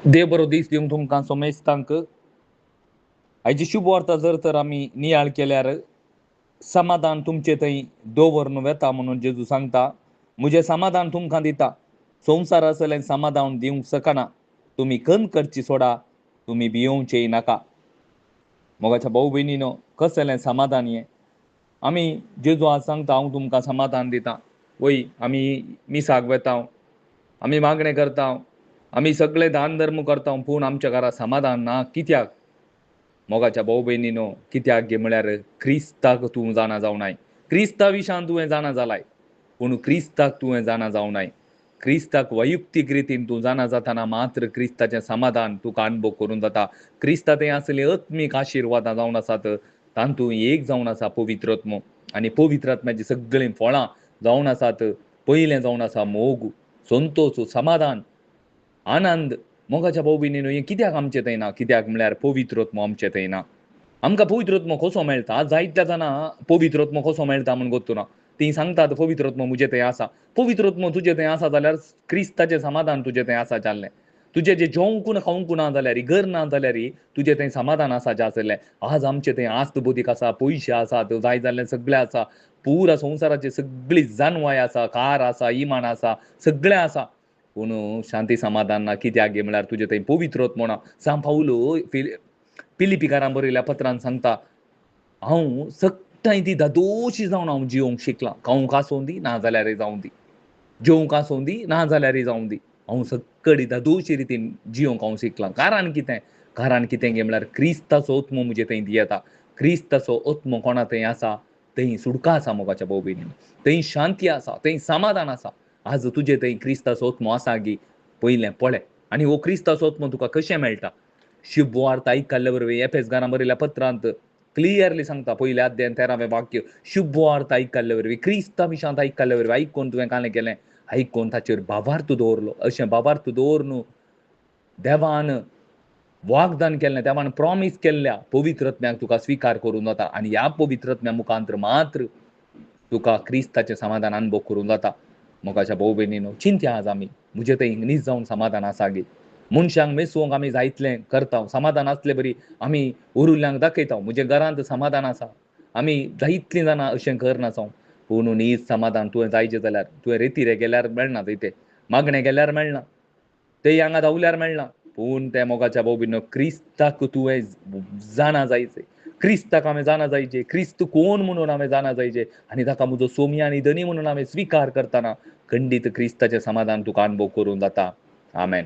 देव बरो दीस दिवंक तुमकां सोमेस्तांक आयची शुभ वार्ता जर तर आमी नियाळ केल्यार समाधान तुमचे थंय दवरून वेता म्हणून जेजू सांगता. म्हजें समाधान तुमकां दिता. संवसार असलें समाधान दिवंक शकना. तुमी खंत करची सोडा, तुमी भियोवचेय नाका. मोगाच्या भाऊ भयणीनो, कसलें समाधान हें. आमी जेजू आज सांगता हांव तुमकां समाधान दिता. वय आमी मिसाक वेता, आमी मागणें करता, आमी सगळे दान धर्म करता, पूण आमच्या घरा समाधान ना. कित्याक? मोगाच्या भाऊ भयणीनो, कित्याक गे म्हळ्यार क्रिस्ताक तूं जाणा जावनाय. क्रिस्ता विशान तुवें जाणा जालाय, पूण क्रिस्ताक तुवें जाणा जावनाय. क्रिस्ताक वैयक्तीक रितीन तूं जाणा जाताना मात्र क्रिस्ताचें समाधान तुका अनुभव करून जाता. क्रिस्तांत हें असलें आत्मीक आशिर्वादां जावन आसात. तातूंत एक जावन आसा पवित्र आत्मो, आनी पवित्र आत्म्याची सगळीं फळां जावन आसात. पयलें जावन आसा मोग, संतोश, समाधान, आनंद. मोगाच्या भाऊ भयणीनो, हें कित्याक आमचें थंय ना? कित्याक म्हळ्यार पवित्र आत्मो आमचें थंय ना. आमकां पवित्र आत्मो कसो मेळटा? जायत्या जाणां पवित्र आत्मो कसो मेळटा म्हूण गोत्तू ना. तीं सांगतात पवित्र आत्मो म्हजे थंय आसा. पवित्र आत्मो तुजे थंय आसा जाल्यार क्रिस्ताचें समाधान तुजे थंय आसा जाल्लें. तुजें जें जेवंकून खावंक ना जाल्यार, घर ना जाल्यार तुजें थंय समाधान आसा जें आसलें. आज आमचें थंय आस्त बोदीक आसा, पयशे आसात, जाय जाल्लें सगळें आसा, पुरा संवसाराची सगळीं जानवाय आसा, कार आसा, इमान आसा, सगळें आसा, पूण शांती समाधान ना. कित्याक गे म्हळ्यार तुजे थंय पवित्र आत्मो ना. सांत पावलो फिलिपिकारांक बरयल्या पत्रांत सांगता, हांव सगळीं ती धादोशी जावन हांव जिवंक शिकलां. खावंक आसूं दी, ना जाल्यार जावं दी. जेवंक आसूं दी, ना जाल्यार जावं दी. हांव सगळी धादोशी रितीन जिवंक हांव शिकलां. कारण कितें? कारण कितें गे म्हळ्यार क्रिस्ताचो आत्मो म्हजे थंय येता. क्रिस्ताचो आत्मो कोणा थंय आसा, थंय सुडका आसा मोगाच्या भाऊ भयणीनो. थंय शांती आसा, थंय समाधान आसा. आज तुजे थंय क्रिस्ताचो आत्मो आसा गी, पयलें पळय. आनी हो क्रिस्ताचो आत्मो तुका कशें मेळटा? शुभ वार्ता आयकल्ल्या वरवीं एफेसकारांक बरयल्या पत्रांत क्लियरली सांगता, पयल्या अध्यायान 13वें वाक्य, शुभ वार्ता आयकल्ल्या वरवीं, क्रिस्ता विशांत आयकल्ल्या वरवीं, आयकून तुवें कालें केलें, आयकून ताचेर भावार्थ दवरलो. अशें भावार्थ दवरून देवान वाग्दान केल्लें, देवान प्रॉमीस केल्ल्या पवित्र आत्म्याक तुका स्विकार करूं जाता. आनी ह्या पवित्र आत्म्या मुखांतर मात्र तुका क्रिस्ताचें समाधान अनुभव करूं जाता. मोगाच्या भाऊ भयणीनो, चिंत्या आज आमी म्हजे थंय न्हीज जावन समाधान आसा गे. मनशांक मेसोवंक आमी जायतलें करता, समाधान आसलें बरी आमी उरिल्ल्यांक दाखयता, म्हज्या घरांत समाधान आसा. आमी जायतलीं जाणां अशें करनासो, पूण न्हीज समाधान तुवें जायचें जाल्यार तुवें रेतीरे गेल्यार मेळना, थंय मागणें गेल्यार मेळना, ते हांगा धांवल्यार मेळना. पूण त्या मोगाच्या भाऊ भयणीनो, क्रिस्ताक तुवें जाणा जायचें. क्रिस्ताक हांवें जाणा जायचें. क्रिस्त कोण म्हणून हांवें जाणा जायचें. आनी ताका म्हजो सोमी आनी धनी म्हणून हांवें स्विकार करतना खंडीत क्रिस्ताचें समाधान तुका अनुभव करूं जाता. आमेन.